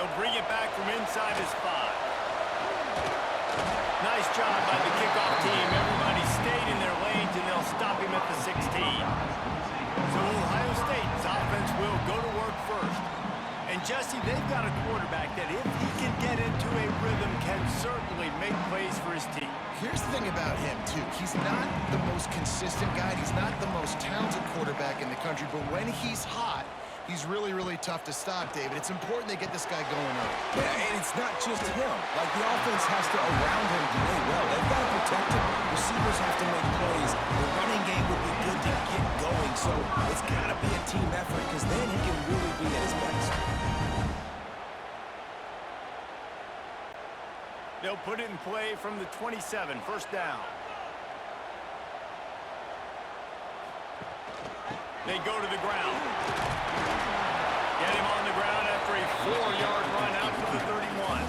He'll bring it back from inside his 5. Nice job by the kickoff team. Everybody stayed in their lanes, and they'll stop him at the 16. So Ohio State's offense will go to work first. And Jesse, they've got a quarterback that if he can get into a rhythm can certainly make plays for his team. Here's the thing about him, too. He's not the most consistent guy. He's not the most talented quarterback in the country. But when he's hot, he's really, really tough to stop, David. It's important they get this guy going early. Yeah, and it's not just him. Like, the offense has to, around him, play well. They've got to protect him. Receivers have to make plays. The running game would be good to get going. So it's got to be a team effort because then he can really be at his best. They'll put it in play from the 27, first down. They go to the ground. Get him on the ground after a 4-yard run out to the 31.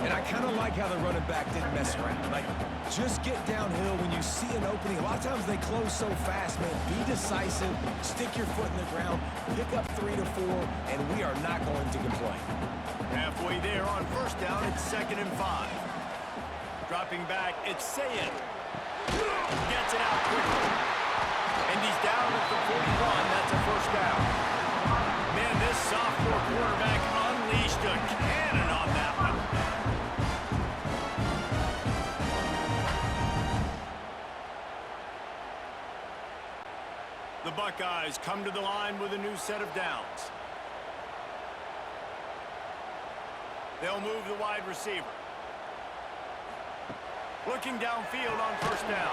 And I kind of like how the running back didn't mess around. Like, just get downhill when you see an opening. A lot of times they close so fast, man. Be decisive, stick your foot in the ground, pick up 3 to 4, and we are not going to complain. Halfway there on first down, it's 2nd and 5. Dropping back, it's Sayin. Gets it out quickly. And he's down at the 41. That's a first down. Man, this sophomore quarterback unleashed a cannon on that one. The Buckeyes come to the line with a new set of downs. They'll move the wide receiver. Looking downfield on first down.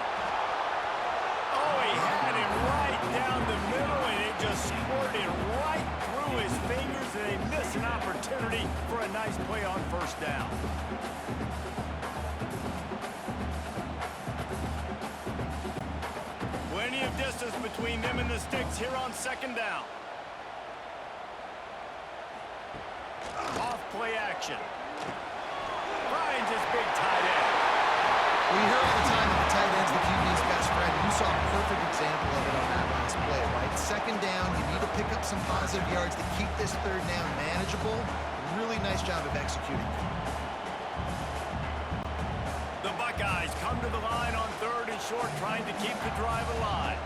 Oh, he had him right down the middle, and it just squirted right through his fingers, and they miss an opportunity for a nice play on first down. Plenty of distance between them and the sticks here on 2nd down. Off play action. Finds his big tight end. We hear all the time that the tight end's the QB's best friend. You saw a perfect example of it on that last play, right? 2nd down, you need to pick up some positive yards to keep this 3rd down manageable. Really nice job of executing. The Buckeyes come to the line on 3rd and short, trying to keep the drive alive.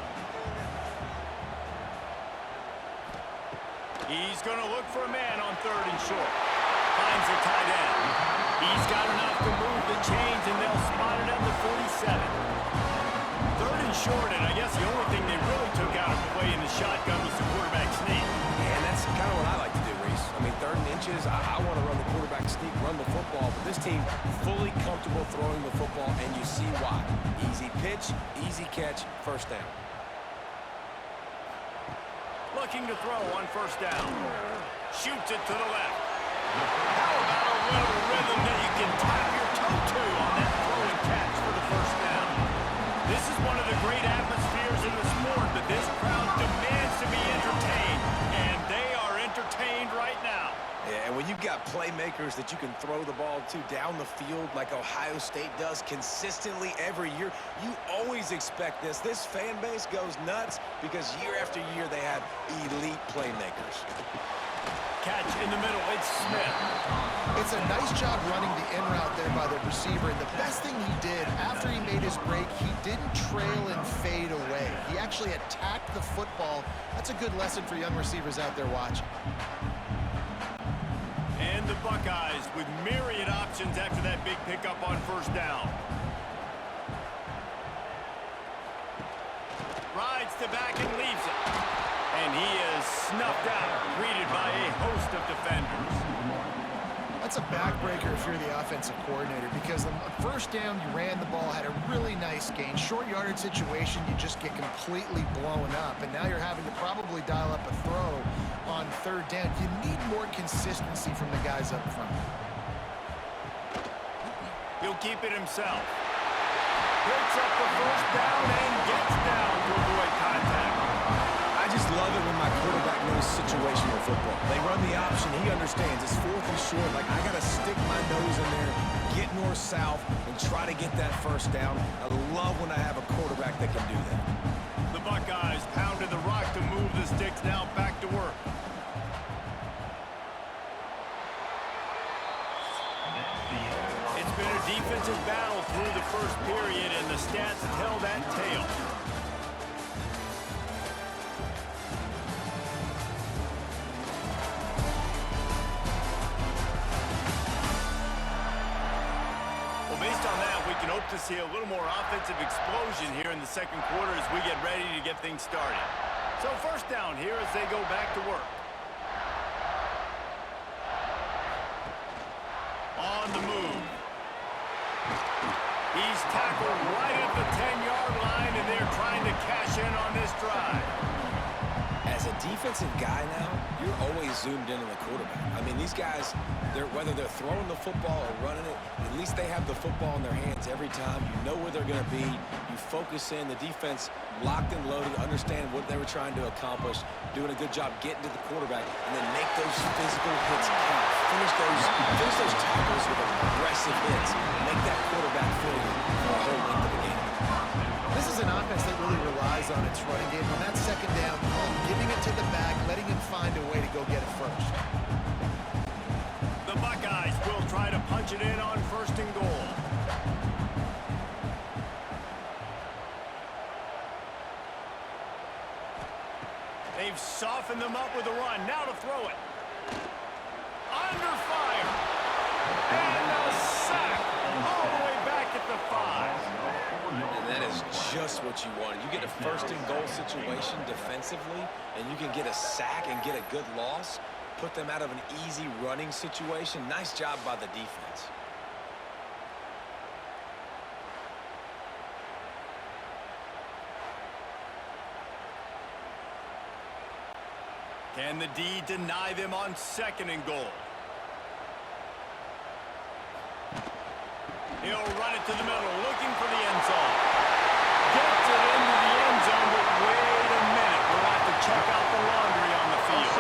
He's going to look for a man on 3rd and short. Finds the tight end. He's got enough to move the chains, and they'll spot it at the 47. 3rd and short, and I guess the only thing they really took out of play in the shotgun was the quarterback sneak. Yeah, and that's kind of what I like to do, Reese. I mean, 3rd and inches, I want to run the quarterback sneak, run the football, but this team fully comfortable throwing the football, and you see why. Easy pitch, easy catch, first down. Looking to throw on first down. Shoots it to the left. How about a little rhythm that you can tap your toe to on that throw and catch for the first down? This is one of the great atmospheres in the sport that this crowd demands to be entertained, and they are entertained right now. Yeah, and when you've got playmakers that you can throw the ball to down the field like Ohio State does consistently every year, you always expect this. This fan base goes nuts because year after year they have elite playmakers. Catch in the middle, it's Smith. It's a nice job running the in route there by the receiver, and the best thing he did after he made his break, he didn't trail and fade away. He actually attacked the football. That's a good lesson for young receivers out there watching. And the Buckeyes with myriad options after that big pickup on first down. Rides to back and leaves it. And he is snuffed out, greeted by a host of defenders. That's a backbreaker if you're the offensive coordinator, because on first down you ran the ball, had a really nice gain. Short yardage situation, you just get completely blown up, and now you're having to probably dial up a throw on 3rd down. You need more consistency from the guys up front. He'll keep it himself. Picks up the first down and gets down to avoid contact. I just love it when my quarterback knows situational football. They run the option. He understands. It's 4th and short. Like, I got to stick my nose in there, get north-south, and try to get that first down. I love when I have a quarterback that can do that. The Buckeyes pounded the rock to move the sticks, now back to work. to see a little more offensive explosion here in the second quarter as we get ready to get things started. So first down here as they go back to work. On the move. He's tackled right at the 10-yard line, and they're trying to cash in on this drive. As a defensive guy now, you're always zoomed in on the quarterback. I mean, these guys, whether they're throwing the football or running it, at least they have the football in their hands every time. You know where they're going to be. You focus in. The defense locked and loaded, understand what they were trying to accomplish, doing a good job getting to the quarterback, and then make those physical hits count. Finish those tackles with aggressive hits. Make that quarterback feel you for a whole length of the game. This is an offense that really relies on its running game. On that second down, giving it to the back, letting him find a way to go get it first. The Buckeyes will try to punch it in on first and goal. They've softened them up with a run. Now to throw it. Under fire. And a sack all the way back at the 5. And that is just what you wanted. You get a first and goal situation defensively, and you can get a sack and get a good loss, put them out of an easy running situation. Nice job by the defense. Can the D deny them on second and goal? He'll run it to the middle, looking for the end zone. Gets it into the end zone, but wait a minute. We'll have to check out the laundry on the field.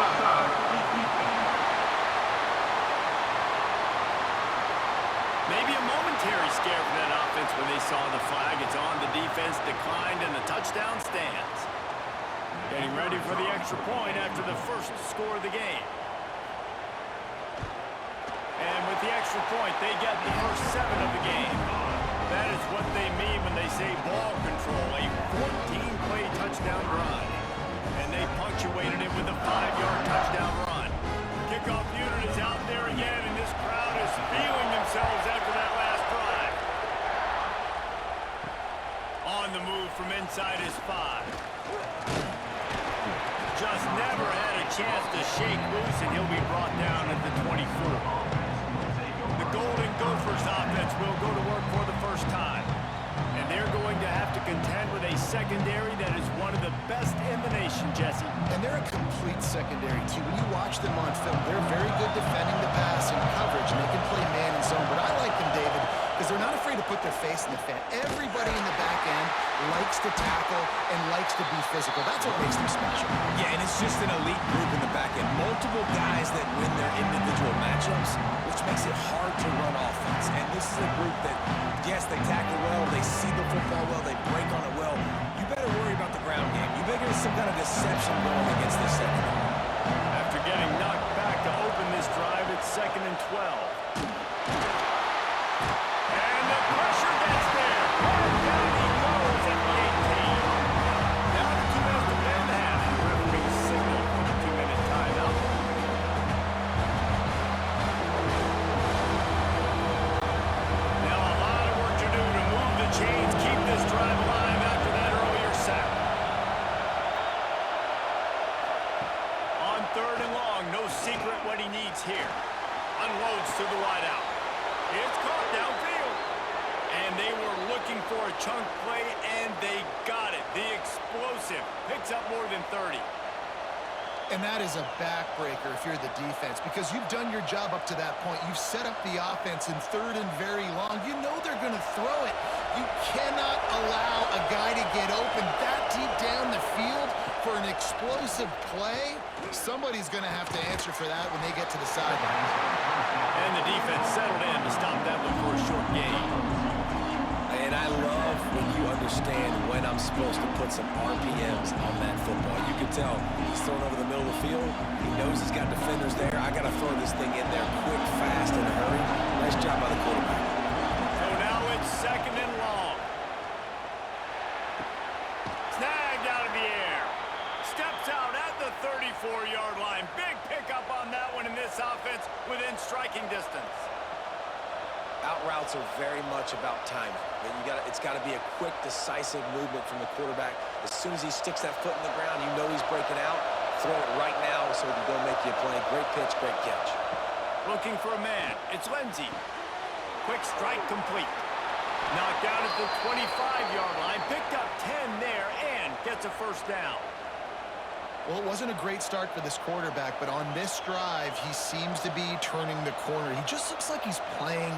Maybe a momentary scare for that offense when they saw the flag. It's on. The defense declined, and the touchdown stands. Getting ready for the extra point after the first score of the game. And with the extra point, they get the first 7 of the game. That is what they mean when they say ball control, a 14-play touchdown drive. And they punctuated it with a 5-yard touchdown run. Kickoff unit is out there again, and this crowd is feeling themselves after that last drive. On the move from inside his 5. Just never had a chance to shake loose, and he'll be brought down at the 24. The Golden Gophers offense will go to work for the first time. And they're going to have to contend with a secondary that is one of the best in the nation, Jesse. And they're a complete secondary, too. When you watch them on film, they're very good defending the pass and coverage, and they can play man and zone. But I like them, David, because they're not afraid to put their face in the fan. Everybody in the back end likes to tackle and likes to be physical. That's what makes them special. Yeah, and it's just an elite group in the back end. Multiple guys that win their individual matchups, which makes it hard to run offense. And this is a group that, yes, they tackle well, they see the football well, they break on it well. You better worry about the ground game. You better get some kind of deception going against this secondary. After getting knocked back to open this drive, it's 2nd and 12. And the pressure gets there. And down he goes at the 18. Now the 2 minutes to play in the half. The referee signaled for the 2-minute timeout. Now a lot of work to do to move the chains, keep this drive alive after that earlier sack. On 3rd and long, no secret what he needs here. Unloads to the wideout. It's caught downfield. And they were looking for a chunk play, and they got it. The explosive picks up more than 30. And that is a backbreaker if you're the defense, because you've done your job up to that point. You've set up the offense in 3rd and very long. You know they're going to throw it. You cannot allow a guy to get open that deep down the field for an explosive play. Somebody's going to have to answer for that when they get to the sideline. And the defense settled in to stop that one for a short gain. And I love when you understand when I'm supposed to put some RPMs on that football. You can tell he's throwing over the middle of the field. He knows he's got defenders there. I got to throw this thing in there quick, fast, in a hurry. Nice job by the quarterback. So now it's 2nd and long. Snagged out of the air. Steps out at the 34-yard line. Big pickup on that one in this offense within striking distance. Out routes are very much about timing. It's got to be a quick, decisive movement from the quarterback. As soon as he sticks that foot in the ground, you know he's breaking out. Throw it right now so he can go make you a play. Great pitch, great catch. Looking for a man. It's Lindsey. Quick strike complete. Knocked down at the 25-yard line. Picked up 10 there and gets a first down. Well, it wasn't a great start for this quarterback, but on this drive, he seems to be turning the corner. He just looks like he's playing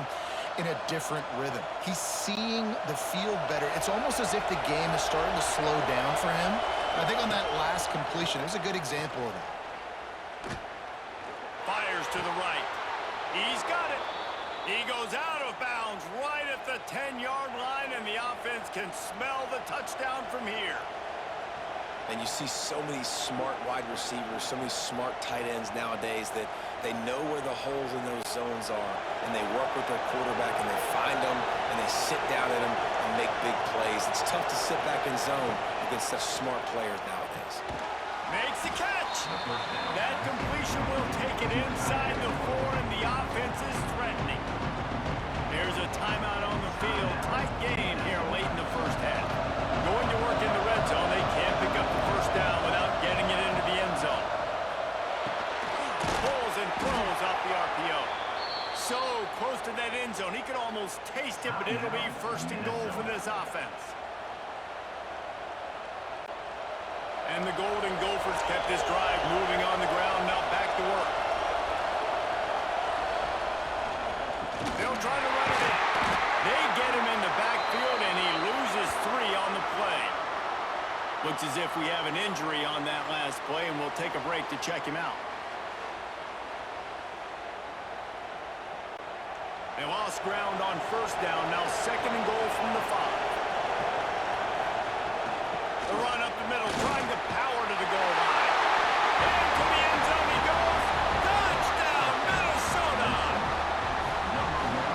in a different rhythm. He's seeing the field better. It's almost as if the game is starting to slow down for him. And I think on that last completion, it was a good example of that. Fires to the right. He's got it. He goes out of bounds right at the 10-yard line, and the offense can smell the touchdown from here. And you see so many smart wide receivers, so many smart tight ends nowadays that they know where the holes in those zones are, and they work with their quarterback, and they find them, and they sit down in them and make big plays. It's tough to sit back in zone against such smart players nowadays. Makes the catch. That completion will take it inside the 4, and the offense is threatening. There's a timeout on the field. Tight game here late in the first half. Going to work in the red zone. They can't pick up the first down without getting it into the end zone. Pulls and throws off the RPO. So close to that end zone. He could almost taste it, but it'll be first and goal for this offense. And the Golden Gophers kept this drive moving on the ground. Now back to work. They'll try to run it in. They get him in the backfield, and he loses 3 on the play. Looks as if we have an injury on that last play, and we'll take a break to check him out. They lost ground on first down. Now second and goal from the 5. The run up the middle, trying to power to the goal line. And to the end zone he goes. Touchdown, Minnesota!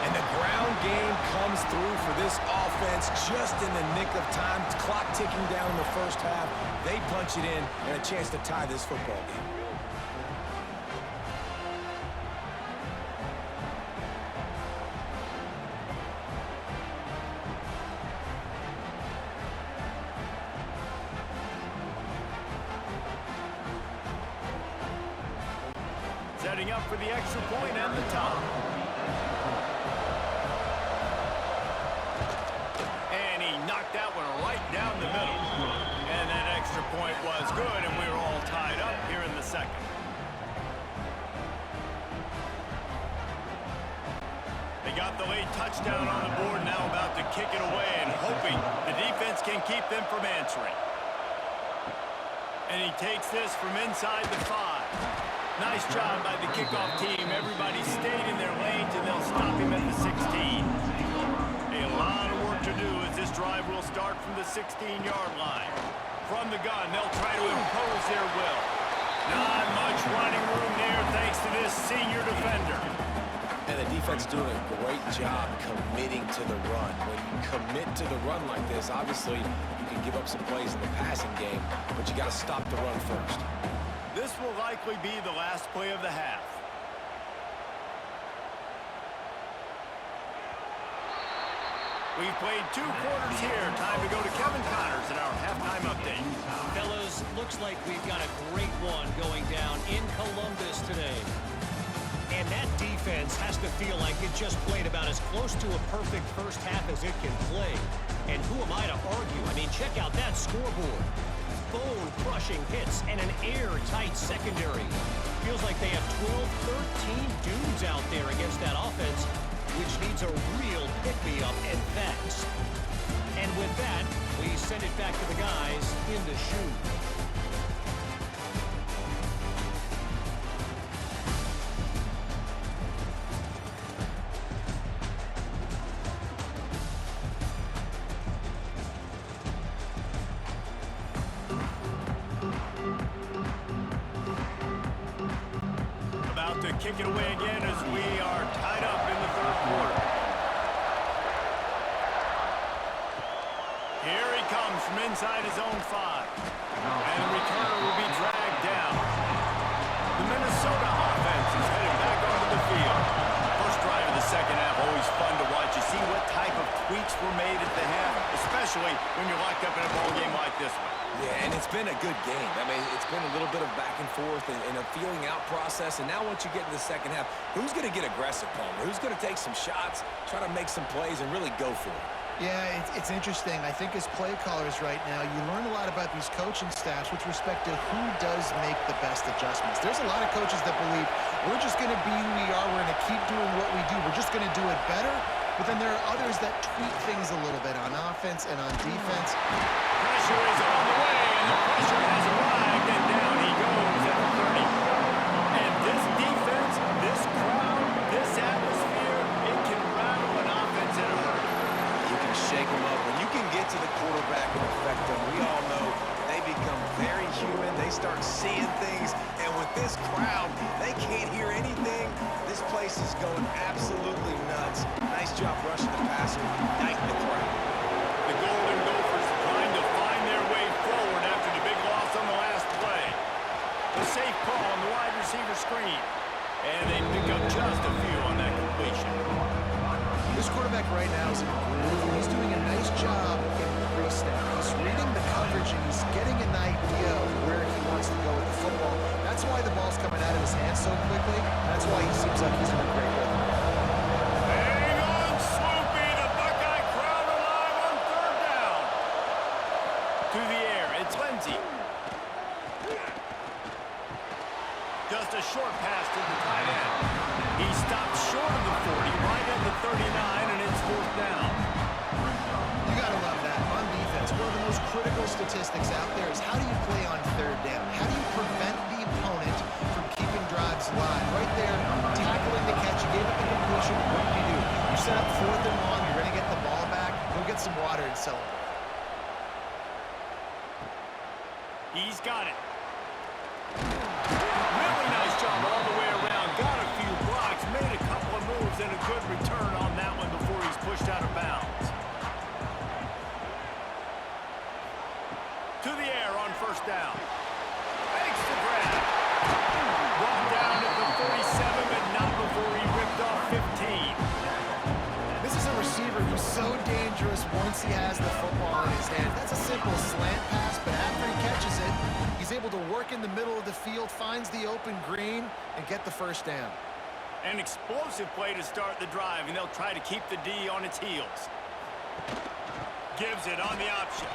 And the ground game comes through for this offense just in the nick of time. Clock ticking down in the first half. They punch it in and a chance to tie this football game. Setting up for the extra point and the top. And he knocked that one right down the middle. And that extra point was good, and we were all tied up here in the second. They got the late touchdown on the board, now about to kick it away and hoping the defense can keep them from answering. And he takes this from inside the 5. Nice job by the kickoff team. Everybody stayed in their lanes, and they'll stop him at the 16. A lot of work to do as this drive will start from the 16-yard line. From the gun, they'll try to impose their will. Not much running room there thanks to this senior defender. And the defense doing a great job committing to the run. When you commit to the run like this, obviously you can give up some plays in the passing game, but you got to stop the run first. This will likely be the last play of the half. We've played 2 quarters here. Time to go to Kevin Connors in our halftime update. Fellas, looks like we've got a great one going down in Columbus today. And that defense has to feel like it just played about as close to a perfect first half as it can play. And who am I to argue? I mean, check out that scoreboard. Bone-crushing hits and an airtight secondary. Feels like they have 12, 13 dudes out there against that offense, which needs a real pick-me-up and fast. And with that, we send it back to the guys in the shoe. To kick it away again as we are tied up in the 3rd quarter. Here he comes from inside his own 5. And the returner will be dragged down. The Minnesota offense is headed back onto the field. First drive of the second half, always fun to I mean, it's been a little bit of back and forth and a feeling out process. And now once you get in the second half, who's going to get aggressive, Palmer? Who's going to take some shots, try to make some plays, and really go for it? Yeah, it's interesting. I think as play callers right now, you learn a lot about these coaching staffs with respect to who does make the best adjustments. There's a lot of coaches that believe we're just going to be who we are. We're going to keep doing what we do. We're just going to do it better. But then there are others that tweak things a little bit on offense and on defense. Pressure is on the way, and the pressure has arrived, and down he goes at the 30. And this defense, this crowd, this atmosphere, it can rattle an offense in a hurry. You can shake them up. When you can get to the quarterback and affect them, we all know they become very human. They start seeing things, and with this crowd, they can't hear anything. This place is going absolutely nuts. Nice job rushing the passer, igniting the crowd. The Golden Gophers trying to find their way forward after the big loss on the last play. The safe call on the wide receiver screen. And they pick up just a few on that completion. This quarterback right now is in a groove. He's doing a nice job in pre-snap. He's reading the coverage, and he's getting an idea of where he wants to go with the football. That's why the ball's coming out of his hands so quickly. That's why he seems like he's in a great rhythm. Hang on, Swoopy. The Buckeye crowd alive on third down. To the air, it's Lindsey. Just a short pass to the tight end. He stopped short of the 40, right at the 39, and it's fourth down. You gotta love that. On defense, one of the most critical statistics out there is how do you play on third down? How do you prevent the opponent from keeping drives alive? Right there, tackling the catch, you gave up the completion, what do? You set up fourth and long, you're gonna get the ball back, go get some water and celebrate. He's got it. Really nice job all the way around. Got a few blocks, made a couple of moves, and a good return on that one before he's pushed out of bounds. To the air on first down. Makes the grab. Brought down at the 47, but not before he ripped off 15. This is a receiver who's so dangerous once he has the football in his hands. That's a simple slant pass, but after he catches it, he's able to work in the middle of the field, finds the open green, and get the first down. An explosive play to start the drive, and they'll try to keep the D on its heels. Gives it on the option.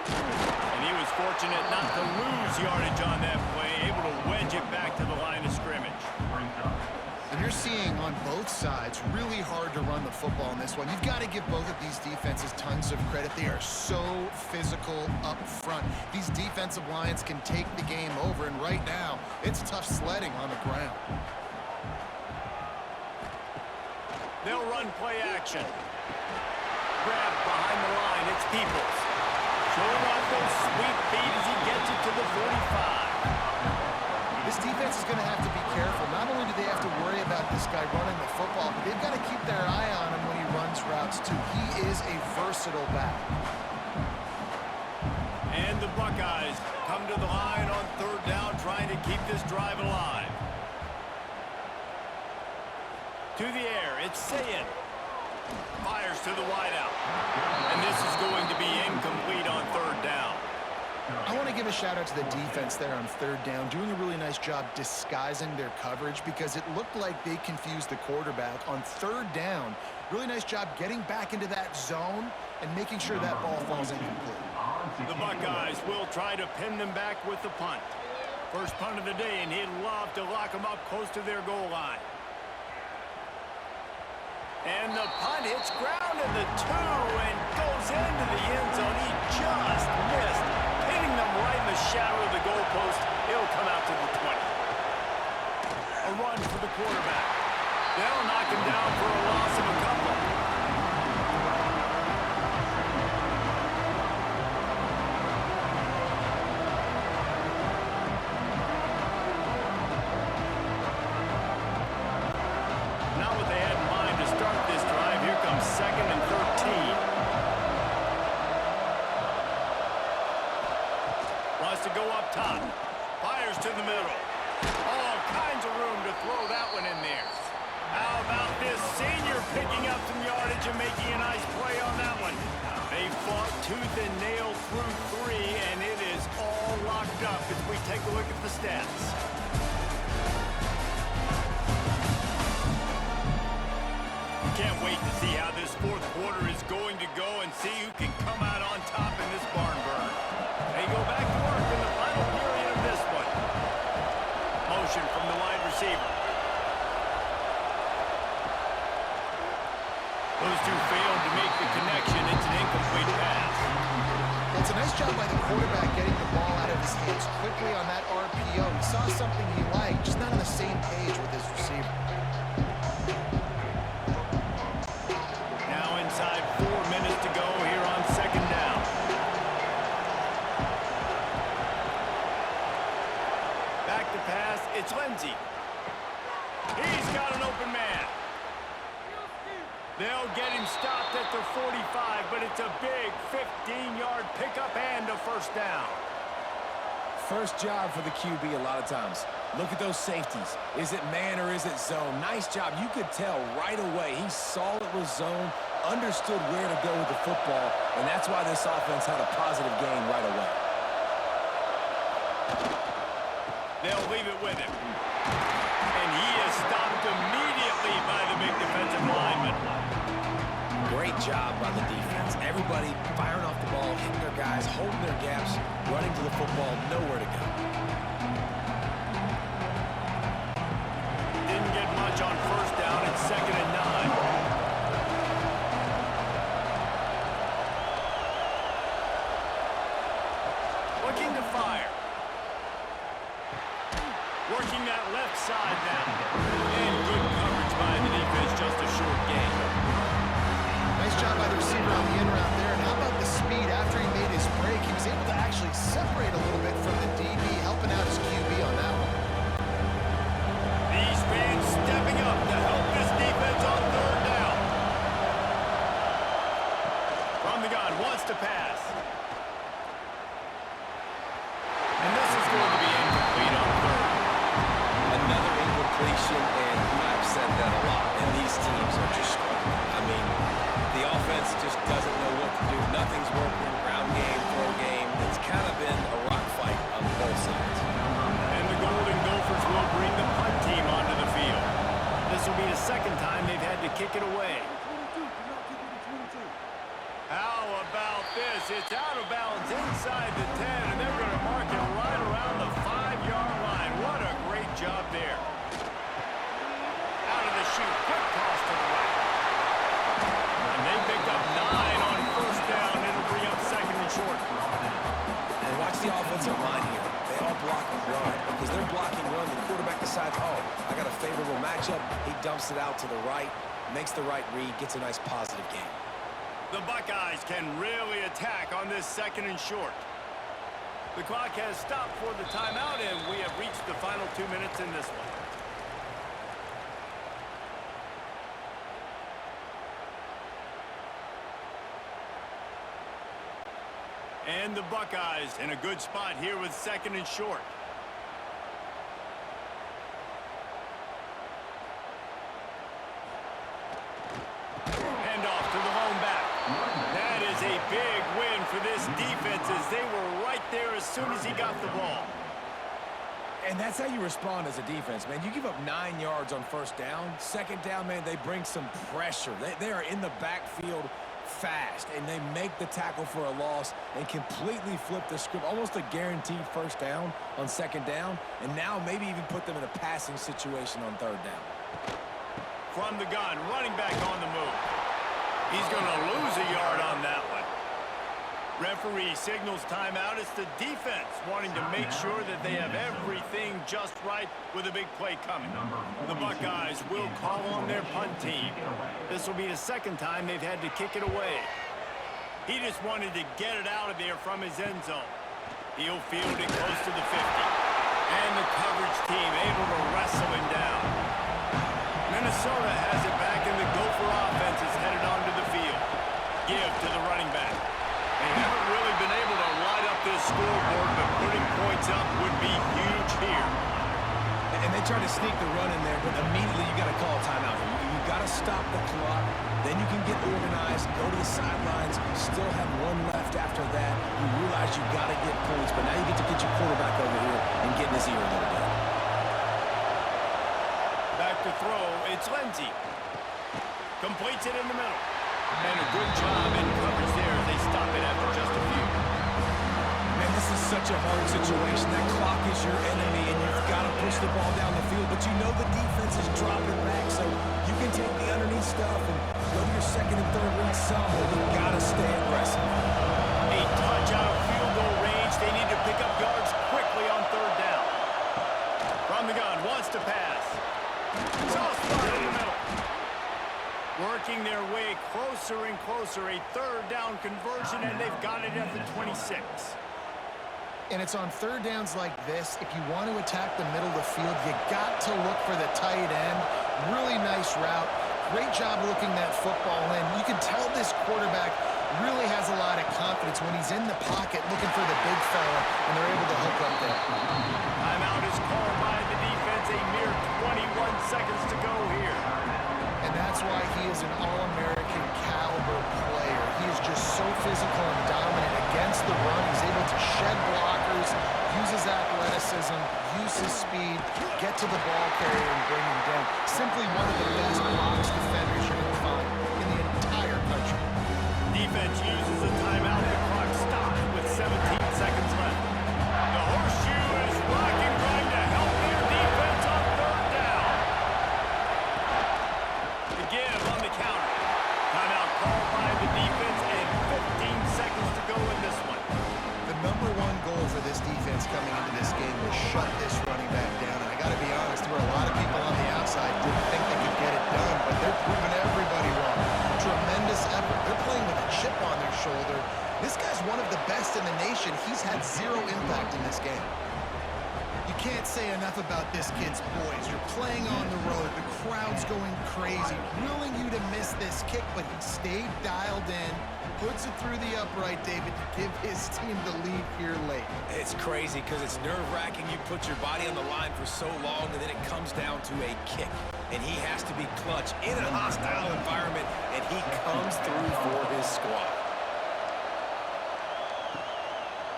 And he was fortunate not to lose yardage on that play, able to wedge it back to the line of scrimmage. And you're seeing on both sides really hard to run the football in this one. You've got to give both of these defenses tons of credit. They are so physical up front. These defensive lines can take the game over, and right now, it's tough sledding on the ground. They'll run play action. Grab behind the line, it's Peoples. Showing off those sweet feet as he gets it to the 45. This defense is going to have to be careful. Not only do they have to worry about this guy running the football, but they've got to keep their eye on him when he runs routes, too. He is a versatile back. And the Buckeyes come to the line on third down, trying to keep this drive alive. To the air, it's Sayin. Fires to the wideout. And this is going to be incomplete on third down. I want to give a shout out to the defense there on third down, doing a really nice job disguising their coverage because it looked like they confused the quarterback on third down. Really nice job getting back into that zone and making sure that ball falls incomplete. The Buckeyes will try to pin them back with the punt. First punt of the day, and he'd love to lock them up close to their goal line. And the punt hits ground in the 2 and goes into the end zone. He just missed, hitting them right in the shadow of the goalpost. It'll come out to the 20. A run for the quarterback. They'll knock him down for a loss of a couple. Not what they had in mind to start this drive. Here comes 2nd and 13. Wants to go up top. Fires to the middle. All kinds of room to throw that one in there. How about this senior picking up some yardage and making a nice play on that one? They fought tooth and nail through 3, and it is all all locked up as we take a look at the stats. Can't wait to see how this fourth quarter is going to go and see who can come out on top in this barn burner. They go back to work in the final period of this one. Motion from the wide receiver. Those two failed to make the connection. It's an incomplete pass. It's a nice job by the quarterback getting the ball out of his hands quickly on that RPO. He saw something he liked, just not on the same page with his receiver. Now inside 4 minutes to go here on second down. Back to pass, it's Lindsey. He's got an open man. They'll get him stopped at the 45, but it's a big 15-yard pickup and a first down. First job for the QB a lot of times. Look at those safeties. Is it man or is it zone? Nice job. You could tell right away. He saw it was zone, understood where to go with the football, and that's why this offense had a positive gain right away. They'll leave it with him. And he is stopped immediately by the big defensive lineman. Great job by the defense. Everybody firing off the ball, hitting their guys, holding their gaps, running to the football, nowhere to go. Didn't get much on first down. It's 2nd and 9. Looking to fire. Working that left side now. And good coverage by the defense, just a short gain. Nice job by the receiver on the in route there. And how about the speed after he made his break? He was able to actually separate a little bit from the DB, helping out his QB on that one. These fans stepping up to help this defense on third down. From the gun, wants to pass. And this is going to be incomplete on third. Another incompletion, and I've said that a lot, and these teams are just struggling. I mean, the offense just doesn't know what to do. Nothing's working. Ground game, throw game. It's kind of been a rock fight on both sides. And the Golden Gophers will bring the punt team onto the field. This will be the second time they've had to kick it away. How about this? It's out of bounds inside the 10, and they're going to mark it right around the 5-yard line. What a great job there. Out of the chute, quick toss to the right. And they picked up 9 on first down. It'll bring up 2nd and short. And watch the offensive line here. They all block and run. Because they're blocking run, the quarterback decides, oh, I got a favorable matchup. He dumps it out to the right, makes the right read, gets a nice positive gain. The Buckeyes can really attack on this 2nd and short. The clock has stopped for the timeout, and we have reached the final 2 minutes in this one. And the Buckeyes in a good spot here with 2nd and short. Handoff to the lone back. That is a big win for this defense as they were right there as soon as he got the ball. And that's how you respond as a defense, man. You give up 9 yards on first down. Second down, man, they bring some pressure. They are in the backfield fast, and they make the tackle for a loss and completely flip the script. Almost a guaranteed first down on second down, and now maybe even put them in a passing situation on third down. From the gun, running back on the move. He's going to lose a yard on that one. Referee signals timeout. It's the defense wanting to make sure that they have everything just right with a big play coming. The Buckeyes will call on their punt team. This will be the second time they've had to kick it away. He just wanted to get it out of there from his end zone. He'll field it close to the 50. And the coverage team able to wrestle him down. Minnesota has it back, and the Gopher offense is headed onto the field. Give to the running back. They haven't really been able to light up this scoreboard, but putting points up would be huge here. And they tried to sneak the run in there, but immediately you got to call a timeout here. You got to stop the clock. Then you can get organized, go to the sidelines, still have one left after that, you realize you got to get points, but now you get to get your quarterback over here and get in his ear a little bit. Back to throw, it's Lindsey. Completes it in the middle. And a good job in coverage there as they stop it after just a few. Man, this is such a hard situation. That clock is your enemy, and you've got to push the ball down the field, but you know the defense is dropping back, so you can take the underneath stuff and go to your second and third read some, but you got to stay aggressive. A touch out of field goal range. They need to pick up yards quickly on third down. From the gun, wants to pass. Soft spot in the middle. Working their way closer and closer. A third down conversion, and they've got it at the 26. And it's on third downs like this, if you want to attack the middle of the field, you got to look for the tight end. Really nice route. Great job looking that football in. You can tell this quarterback really has a lot of confidence when he's in the pocket looking for the big fella, and they're able to hook up there. Timeout is called by the defense. A mere 21 seconds to go here. And that's why he is an All-American caliber player. He is just so physical and dominant against the run. He's able to shed blockers, use his athleticism, use his speed, get to the ball carrier and bring him down. Simply one of the best box defenders you're going to find in the entire country. Defense uses a timeout. The clock stops with 17 seconds left. The horseshoe is rocking, trying to help their defense on third down. The give on the counter. Timeout called by the defense and 15 seconds to go in this one. The number one goal for this defense coming into this game was shut this running back down. And I got to be honest, there were a lot of people on the outside didn't think they could get it done, but they're proving everybody wrong. Tremendous effort. They're playing with a chip on their shoulder. This guy's one of the best in the nation. He's had zero impact in this game. You can't say enough about this kid's poise. You're playing on the road. The crowd's going crazy, willing you to miss this kick, but he stayed dialed in, puts it through the upright, David, to give his team the lead here late. It's crazy because it's nerve-wracking. You put your body on the line for so long, and then it comes down to a kick. And he has to be clutch in a hostile environment, and he comes through for his squad.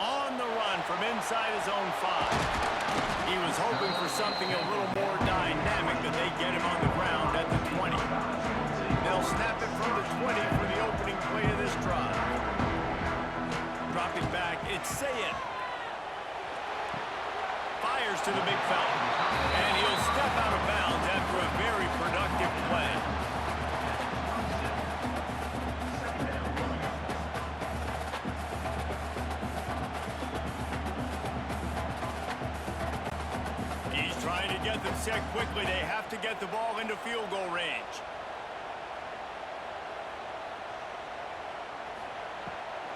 On the run from inside his own 5. He was hoping for something a little more dynamic, but they get him on the ground at the 20. They'll snap it from the 20 for the opening play of this drive. Dropping back, it's Sayin. Fires to the big fella. And he'll step out of bounds after a very productive play. He's trying to get them set quickly. They have to get the ball into field goal range.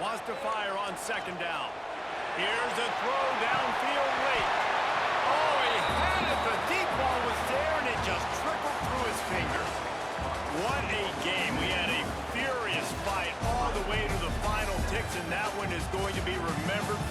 Wants to fire on second down. Here's a throw downfield late. Oh, he had it. The deep ball was there, and it just trickled through his fingers. What a game. We had a furious fight all the way to the final ticks, and that one is going to be remembered for